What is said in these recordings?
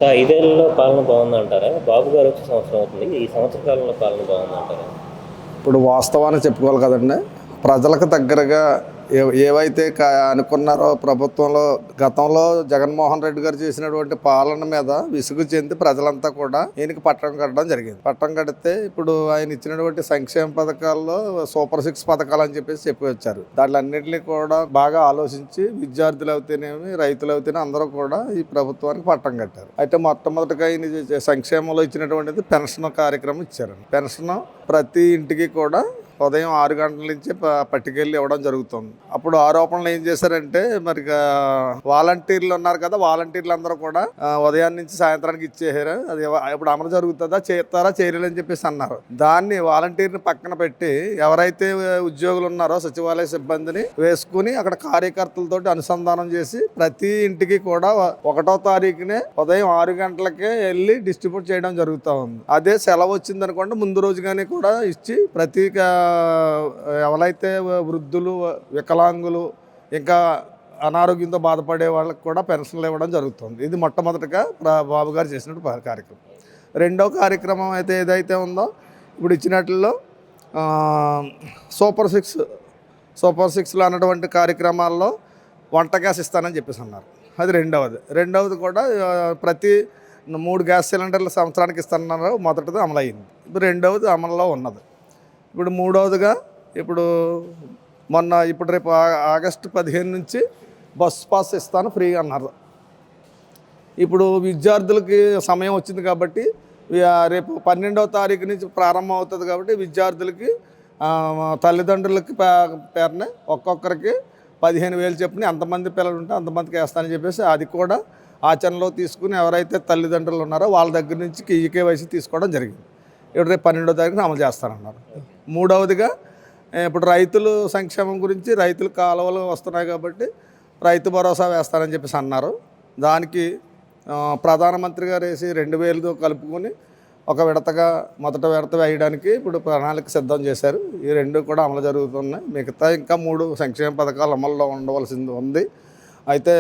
ఐదేళ్లలో పాలన బాగుందంటారా? బాబు గారు వచ్చే సంవత్సరం అవుతుంది. ఈ సంవత్సర కాలంలో పాలన బాగుందంటారా? ఇప్పుడు వాస్తవాన్ని చెప్పుకోవాలి కదండి. ప్రజలకు దగ్గరగా ఏవైతే అనుకున్నారో ప్రభుత్వంలో గతంలో జగన్మోహన్ రెడ్డి గారు చేసినటువంటి పాలన మీద విసుగు చెంది ప్రజలంతా కూడా ఈయనకి పట్టం కట్టడం జరిగింది. పట్టం కడితే ఇప్పుడు ఆయన ఇచ్చినటువంటి సంక్షేమ పథకాల్లో సూపర్ 6 పథకాలు అని చెప్పి వచ్చారు. దాంట్లో అన్నింటినీ కూడా బాగా ఆలోచించి విద్యార్థులు అవుతేనేమి రైతులు అవుతేనే అందరూ కూడా ఈ ప్రభుత్వానికి పట్టం కట్టారు. అయితే మొట్టమొదటిగా ఆయన సంక్షేమంలో ఇచ్చినటువంటిది పెన్షన్ కార్యక్రమం ఇచ్చారు. పెన్షన్ ప్రతి ఇంటికి కూడా ఉదయం 6 గంటల నుంచి పట్టుకెళ్ళి ఇవ్వడం జరుగుతుంది. అప్పుడు ఆరోపణలు ఏం చేశారంటే మరి వాలంటీర్లు ఉన్నారు కదా, వాలంటీర్లు అందరూ కూడా ఉదయం నుంచి సాయంత్రానికి ఇచ్చేసారు. అది ఇప్పుడు అమలు జరుగుతుందా, చేస్తారా చేయలేదని చెప్పేసి అన్నారు. దాన్ని వాలంటీర్ని పక్కన పెట్టి ఎవరైతే ఉద్యోగులు ఉన్నారో సచివాలయ సిబ్బందిని వేసుకుని అక్కడ కార్యకర్తలతోటి అనుసంధానం చేసి ప్రతి ఇంటికి కూడా 1వ తారీఖునే ఉదయం 6 గంటలకే వెళ్ళి డిస్ట్రిబ్యూట్ చేయడం జరుగుతూ ఉంది. అదే సెలవు వచ్చింది అనుకోండి, ముందు రోజుగానే కూడా ఇచ్చి ప్రతి ఎవరైతే వృద్ధులు, వికలాంగులు, ఇంకా అనారోగ్యంతో బాధపడే వాళ్ళకి కూడా పెన్షన్లు ఇవ్వడం జరుగుతుంది. ఇది మొట్టమొదటిగా బాబు గారు చేసినట్టు కార్యక్రమం. రెండో కార్యక్రమం అయితే ఏదైతే ఉందో ఇప్పుడు ఇచ్చినట్లో సూపర్ 6లో అన్నటువంటి కార్యక్రమాల్లో వంట గ్యాస్ ఇస్తానని చెప్పేసి అన్నారు. అది రెండవది కూడా ప్రతి 3 గ్యాస్ సిలిండర్లు సంవత్సరానికి ఇస్తానన్నారు. మొదటిది అమలు అయింది. ఇప్పుడు రెండవది అమల్లో ఉన్నది. ఇప్పుడు మూడవదిగా ఇప్పుడు రేపు ఆగస్టు 15 నుంచి బస్ పాస్ ఇస్తాను ఫ్రీ అన్నారు. ఇప్పుడు విద్యార్థులకి సమయం వచ్చింది కాబట్టి రేపు 12వ తారీఖు నుంచి ప్రారంభం అవుతుంది కాబట్టి విద్యార్థులకి తల్లిదండ్రులకి పేరున ఒక్కొక్కరికి 15,000 చొప్పున ఎంతమంది పిల్లలు ఉంటే అంతమందికి వేస్తానని చెప్పేసి అది కూడా ఆచరణలో తీసుకుని ఎవరైతే తల్లిదండ్రులు ఉన్నారో వాళ్ళ దగ్గర నుంచి KYC తీసుకోవడం జరిగింది. ఇప్పుడు రేపు 12వ తారీఖున అమలు చేస్తానన్నారు. మూడవదిగా ఇప్పుడు రైతులు సంక్షేమం గురించి రైతులు కాలువలు వస్తున్నాయి కాబట్టి రైతు భరోసా వేస్తారని చెప్పేసి అన్నారు. దానికి ప్రధానమంత్రి గారు వేసి 2,000తో కలుపుకొని ఒక మొదట విడత వేయడానికి ఇప్పుడు ప్రణాళిక సిద్ధం చేశారు. ఈ 2 కూడా అమలు జరుగుతున్నాయి. మిగతా ఇంకా 3 సంక్షేమ పథకాలు అమల్లో ఉండవలసింది ఉంది. అయితే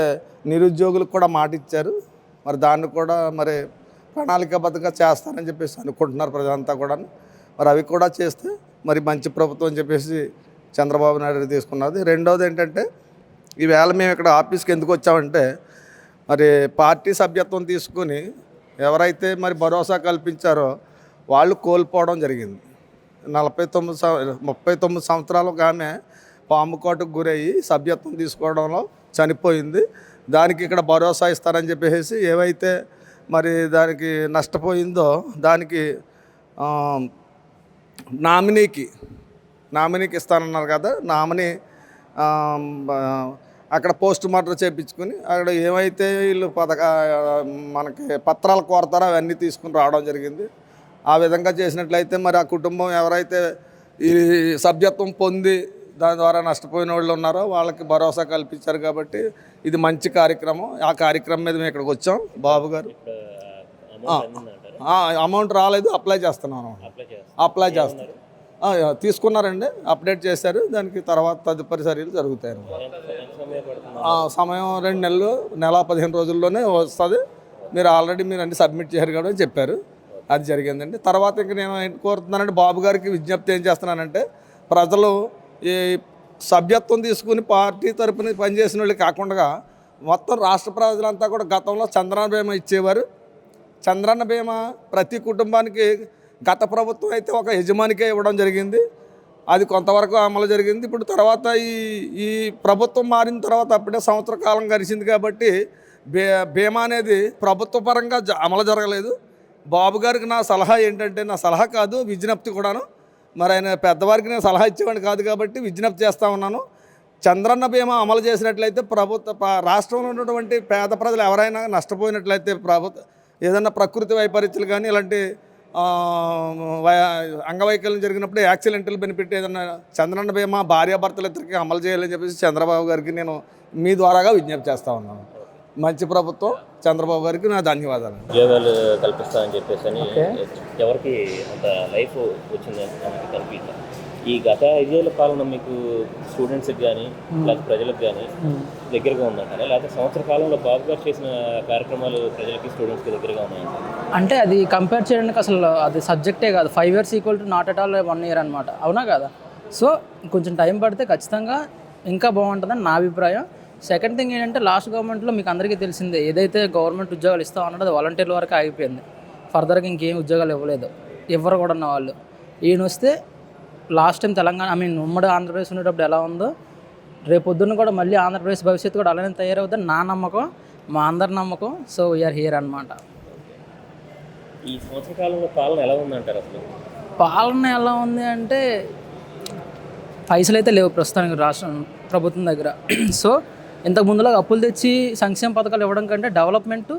నిరుద్యోగులకు కూడా మాట ఇచ్చారు. మరి దాన్ని కూడా మరి ప్రణాళికాబద్ధంగా చేస్తారని చెప్పేసి అనుకుంటున్నారు ప్రజలంతా కూడా. మరి అవి కూడా చేస్తే మరి మంచి ప్రభుత్వం అని చెప్పేసి చంద్రబాబు నాయుడు తీసుకున్నది. రెండవది ఏంటంటే ఈవేళ మేము ఇక్కడ ఆఫీస్కి ఎందుకు వచ్చామంటే మరి పార్టీ సభ్యత్వం తీసుకుని ఎవరైతే మరి భరోసా కల్పించారో వాళ్ళు కోల్పోవడం జరిగింది. 39 సంవత్సరాలకు ఆమె పాముకోటకు గురయ్యి సభ్యత్వం తీసుకోవడంలో చనిపోయింది. దానికి ఇక్కడ భరోసా ఇస్తారని చెప్పేసి ఏవైతే మరి దానికి నష్టపోయిందో దానికి నామినీకి ఇస్తానన్నారు కదా, నామినీ అక్కడ పోస్ట్ మార్టం చేయించుకుని అక్కడ ఏమైతే వీళ్ళు మనకి పత్రాలు కోరతారో అవన్నీ తీసుకుని రావడం జరిగింది. ఆ విధంగా చేసినట్లయితే మరి ఆ కుటుంబం ఎవరైతే ఈ సభ్యత్వం పొంది దాని ద్వారా నష్టపోయిన వాళ్ళు ఉన్నారో వాళ్ళకి భరోసా కల్పించారు. కాబట్టి ఇది మంచి కార్యక్రమం. ఆ కార్యక్రమం మీద మేము ఇక్కడికి వచ్చాం. బాబు గారు అమౌంట్ రాలేదు, అప్లై చేస్తున్నాను. తీసుకున్నారండి, అప్డేట్ చేశారు. దానికి తర్వాత తదుపరి చర్యలు జరుగుతాయి. సమయం 2 నెలలు, నెల 15 రోజుల్లోనే వస్తుంది. మీరు అన్ని సబ్మిట్ చేశారు కాబట్టి చెప్పారు. అది జరిగిందండి. తర్వాత ఇంక నేను కోరుతున్నానంటే బాబు గారికి విజ్ఞప్తి ఏం చేస్తున్నానంటే ప్రజలు ఈ సభ్యత్వం తీసుకుని పార్టీ తరపున పనిచేసిన వాళ్ళు కాకుండా మొత్తం రాష్ట్ర ప్రజలంతా కూడా గతంలో చంద్రన్న బీమా ఇచ్చేవారు. చంద్రన్న బీమా ప్రతి కుటుంబానికి గత ప్రభుత్వం అయితే ఒక యజమానికే ఇవ్వడం జరిగింది. అది కొంతవరకు అమలు జరిగింది. ఇప్పుడు తర్వాత ఈ ప్రభుత్వం మారిన తర్వాత అప్పుడే సంవత్సర కాలం గడిచింది కాబట్టి బీమా అనేది ప్రభుత్వ పరంగా అమలు జరగలేదు. బాబు గారికి నా సలహా ఏంటంటే, నా సలహా కాదు విజ్ఞప్తి కూడాను, మరి ఆయన పెద్దవారికి నేను సలహా ఇచ్చేవాడిని కాదు కాబట్టి విజ్ఞప్తి చేస్తూ ఉన్నాను. చంద్రన్న బీమా అమలు చేసినట్లయితే రాష్ట్రంలో ఉన్నటువంటి పేద ప్రజలు ఎవరైనా నష్టపోయినట్లయితే ఏదైనా ప్రకృతి వైపరీత్యాలు కానీ ఇలాంటి అంగవైకల్యం జరిగినప్పుడు యాక్సిడెంటల్ బెనిఫిట్ ఏదన్నా చంద్రన్న బీమా భార్యాభర్తలిద్దరికీ అమలు చేయాలని చెప్పేసి చంద్రబాబు గారికి నేను మీ ద్వారాగా విజ్ఞప్తి చేస్తూ ఉన్నాను. మంచి ప్రభుత్వం. చంద్రబాబు గారికి నా ధన్యవాదాలు. ఉద్యోగాలు కల్పిస్తామని చెప్పేసి ఎవరికి అంత లైఫ్ వచ్చింది కల్పించారు. ఈ గత 5 ఏళ్ల పాలన మీకు స్టూడెంట్స్కి కానీ లేకపోతే ప్రజలకు కానీ దగ్గరగా ఉందంటారా, లేకపోతే సంవత్సర కాలంలో బాబు గారు చేసిన కార్యక్రమాలు ప్రజలకి స్టూడెంట్స్కి దగ్గరగా ఉన్నాయంటారా? అంటే అది కంపేర్ చేయడానికి అసలు అది సబ్జెక్టే కాదు. 5 years equal to not at all 1 year అనమాట. అవునా కదా? సో కొంచెం టైం పడితే ఖచ్చితంగా ఇంకా బాగుంటుందని నా అభిప్రాయం. సెకండ్ థింగ్ ఏంటంటే లాస్ట్ గవర్నమెంట్లో మీకు అందరికీ తెలిసిందే, ఏదైతే గవర్నమెంట్ ఉద్యోగాలు ఇస్తా ఉన్నాడో అది వాలంటీర్ల వరకు ఆగిపోయింది. ఫర్దర్గా ఇంకేం ఉద్యోగాలు ఇవ్వలేదు ఎవరు కూడా ఉన్న వాళ్ళు. ఈయన వస్తే లాస్ట్ టైం తెలంగాణ ఉమ్మడి ఆంధ్రప్రదేశ్ ఉండేటప్పుడు ఎలా ఉందో రేపొద్దున్న కూడా మళ్ళీ ఆంధ్రప్రదేశ్ భవిష్యత్తు కూడా అలానే తయారవుతుంది నా నమ్మకం, మా అందరి నమ్మకం. సో వీఆర్ హియర్ అనమాట. ఈ సంవత్సర కాలంలో పాలన ఎలా ఉందంటారు అసలు? పాలన ఎలా ఉంది అంటే పైసలు అయితే లేవు ప్రస్తుతానికి రాష్ట్రం ప్రభుత్వం దగ్గర. సో ఇంతకు ముందులాగా అప్పులు తెచ్చి సంక్షేమ పథకాలు ఇవ్వడం కంటే డెవలప్మెంట్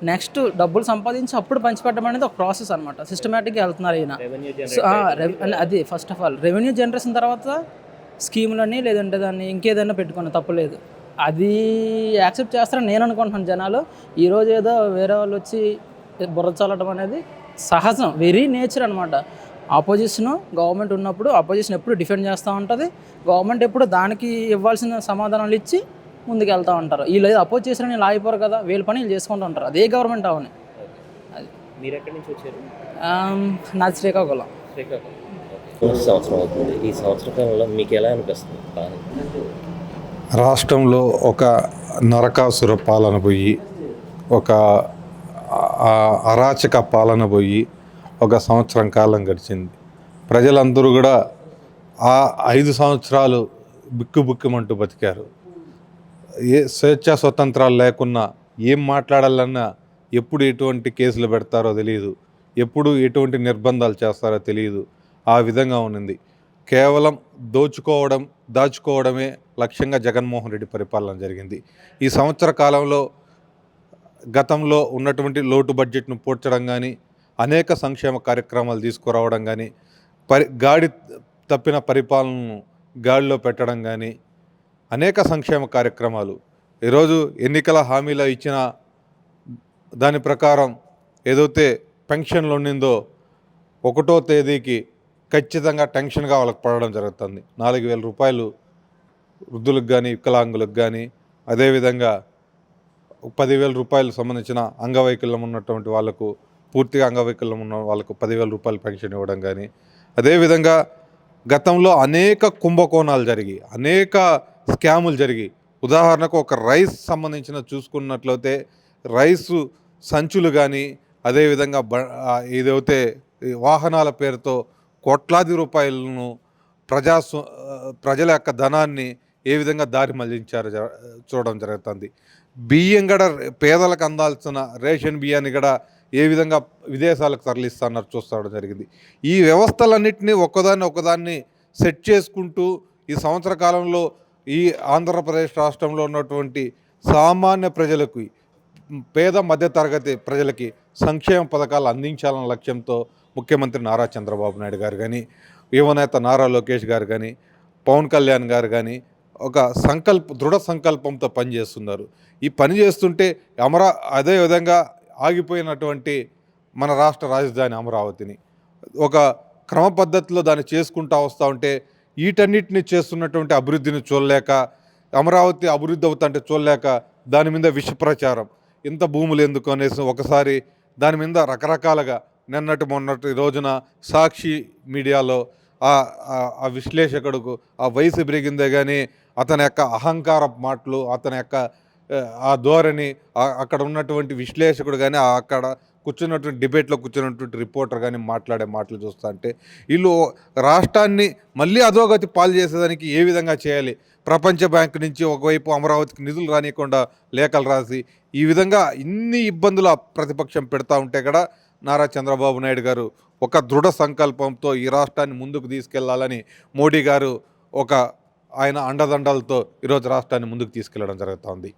నెక్స్ట్ డబ్బులు సంపాదించి అప్పుడు పంచిపెట్టడం అనేది ఒక ప్రాసెస్ అనమాట. సిస్టమేటిక్గా వెళ్తున్నారు ఈయన. సో అది first of all revenue generation తర్వాత స్కీములని లేదంటే దాన్ని ఇంకేదైనా పెట్టుకుని తప్పులేదు. అది యాక్సెప్ట్ చేస్తారని నేను అనుకుంటున్నాను జనాలు. ఈరోజు ఏదో వేరే వాళ్ళు వచ్చి బుర్ర చల్లడం అనేది సహజం, వెరీ నేచర్ అనమాట. ఆపోజిషన్ గవర్నమెంట్ ఉన్నప్పుడు ఆపోజిషన్ ఎప్పుడు డిఫెండ్ చేస్తూ ఉంటుంది, గవర్నమెంట్ ఎప్పుడు దానికి ఇవ్వాల్సిన సమాధానాలు ఇచ్చి ముందుకు వెళ్తూ ఉంటారు. వీళ్ళు ఏదో అపోజ్ చేసిన వీళ్ళు ఆగిపోరు కదా, వీళ్ళ పని వీళ్ళు చేసుకుంటూ ఉంటారు. అదే గవర్నమెంట్ అవును. అది మీరు ఎక్కడి నుంచి వచ్చారు? నాది శ్రీకాకుళం. సంవత్సరం అవుతుంది. ఈ సంవత్సర కాలంలో మీకు ఎలా అనిపిస్తుంది? రాష్ట్రంలో ఒక నరకాసుర పాలన పోయి, ఒక అరాచక పాలన పోయి ఒక సంవత్సరం కాలం గడిచింది. ప్రజలందరూ కూడా ఆ 5 సంవత్సరాలు బిక్కుబుక్కుమంటూ బతికారు. ఏ స్వేచ్ఛా స్వతంత్రాలు లేకున్నా, ఏం మాట్లాడాలన్నా ఎప్పుడు ఎటువంటి కేసులు పెడతారో తెలియదు, ఎప్పుడు ఎటువంటి నిర్బంధాలు చేస్తారో తెలియదు. ఆ విధంగా ఉన్నింది. కేవలం దాచుకోవడమే లక్ష్యంగా జగన్మోహన్ రెడ్డి పరిపాలన జరిగింది. ఈ సంవత్సర కాలంలో గతంలో ఉన్నటువంటి లోటు బడ్జెట్ను పూడ్చడం కానీ, అనేక సంక్షేమ కార్యక్రమాలు తీసుకురావడం కానీ, గాడి తప్పిన పరిపాలనను గాడిలో పెట్టడం కానీ, అనేక సంక్షేమ కార్యక్రమాలు. ఈరోజు ఎన్నికల హామీలో ఇచ్చిన దాని ప్రకారం ఏదైతే పెన్షన్లు ఉండిందో 1వ తేదీకి ఖచ్చితంగా టెన్షన్గా వాళ్ళకి పడడం జరుగుతుంది. 4,000 రూపాయలు వృద్ధులకు కానీ వికలాంగులకు కానీ, అదేవిధంగా 10,000 రూపాయలు సంబంధించిన అంగవైకల్యం ఉన్నటువంటి వాళ్ళకు, పూర్తిగా అంగవైకల్యం ఉన్న వాళ్ళకు 10,000 రూపాయలు పెన్షన్ ఇవ్వడం కానీ, అదేవిధంగా గతంలో అనేక కుంభకోణాలు జరిగి, అనేక స్కాములు జరిగి, ఉదాహరణకు ఒక రైస్ సంబంధించిన చూసుకున్నట్లయితే రైసు సంచులు కానీ, అదేవిధంగా ఏదైతే వాహనాల పేరుతో కోట్లాది రూపాయలను ప్రజల యొక్క ధనాన్ని ఏ విధంగా దారి మళ్లించారో చూడడం జరుగుతుంది. బియ్యం కూడా పేదలకు అందాల్సిన రేషన్ బియ్యాన్ని కూడా ఏ విధంగా విదేశాలకు తరలిస్తున్నారు చూస్తడం జరిగింది. ఈ వ్యవస్థలన్నింటినీ ఒకదాన్ని సెట్ చేసుకుంటూ ఈ సంవత్సర కాలంలో ఈ ఆంధ్రప్రదేశ్ రాష్ట్రంలో ఉన్నటువంటి సామాన్య ప్రజలకు, పేద మధ్యతరగతి ప్రజలకి సంక్షేమ పథకాలు అందించాలన్న లక్ష్యంతో ముఖ్యమంత్రి నారా చంద్రబాబు నాయుడు గారు కానీ, యువనేత నారా లోకేష్ గారు కానీ, పవన్ కళ్యాణ్ గారు కానీ ఒక దృఢ సంకల్పంతో పనిచేస్తున్నారు. ఈ పని చేస్తుంటే అదేవిధంగా ఆగిపోయినటువంటి మన రాష్ట్ర రాజధాని అమరావతిని ఒక క్రమ పద్ధతిలో దాన్ని చేసుకుంటూ వస్తూ ఉంటే, వీటన్నిటిని చేస్తున్నటువంటి అభివృద్ధిని చూడలేక, అమరావతి అభివృద్ధి అవుతుంటే చూడలేక దాని మీద విష ప్రచారం, ఇంత భూములు ఎందుకు అనేసి ఒకసారి దాని మీద రకరకాలుగా మొన్నటి రోజున సాక్షి మీడియాలో ఆ విశ్లేషకుడుకు ఆ వయసు పెరిగిందే కానీ అతని యొక్క అహంకార మాటలు, అతని యొక్క ఆ ధోరణి, అక్కడ ఉన్నటువంటి విశ్లేషకుడు కానీ, అక్కడ కూర్చున్నటువంటి డిబేట్లో కూర్చున్నటువంటి రిపోర్టర్ కానీ మాట్లాడే మాటలు చూస్తూ అంటే వీళ్ళు రాష్ట్రాన్ని మళ్ళీ అధోగతి పాలు చేసేదానికి ఏ విధంగా చేయాలి, ప్రపంచ బ్యాంకు నుంచి ఒకవైపు అమరావతికి నిధులు రానియకుండా లేఖలు రాసి ఈ విధంగా ఇన్ని ఇబ్బందులు ప్రతిపక్షం పెడతా ఉంటే కూడా నారా చంద్రబాబు నాయుడు గారు ఒక దృఢ సంకల్పంతో ఈ రాష్ట్రాన్ని ముందుకు తీసుకెళ్లాలని మోడీ గారు ఆయన అండదండలతో ఈరోజు రాష్ట్రాన్ని ముందుకు తీసుకెళ్లడం జరుగుతోంది.